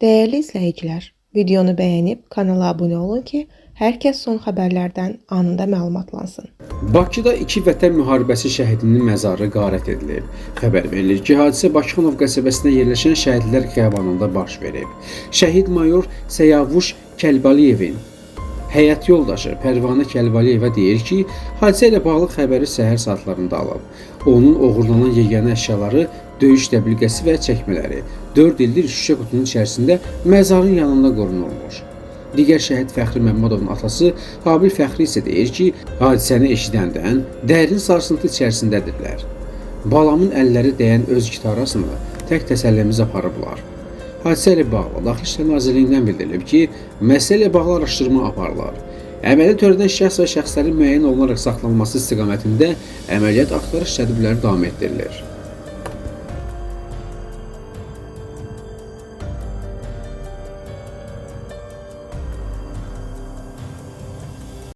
Değerli izləyicilər, videonu bəyənib kanala abunə olun ki, hər kəs son xəbərlərdən anında məlumatlansın. Bakıda iki vətən müharibəsi şəhidinin məzarı qarət edilib. Xəbər verilir ki, hadisə Bakıxanov qəsəbəsində yerləşən şəhidlər xiyabanında baş verib. Şəhid mayor Səyavuş Kəlbaliyevin həyat yoldaşı Pərvanə Kəlbaliyeva deyir ki, hadisə ilə bağlı xəbəri səhər saatlarında alıb. Onun oğurlanan yeganə əşyaları, döyüş dəbilqəsi və çəkmələri 4 ildir şüşə qutunun içərisində məzarın yanında qorunurmuş. Digər şəhid Fəxri Məmmədovun atası Habil Fəxri isə deyir ki, hadisəni eşidəndən dərin sarsıntı içərisindədirlər. Balamın əlləri dəyən öz gitarasını tək təsəllimiz aparıblar. Hadisə ilə bağlı Daxili İşlər Nazirliyindən bildirilib ki, məsələ ilə bağlı araşdırma aparılır. Əməliyyat törədən şəxs və şəxslərin müəyyən olunaraq saxlanılması istiqamətində əməliyyat axtarış tədbirləri davam etdirilir.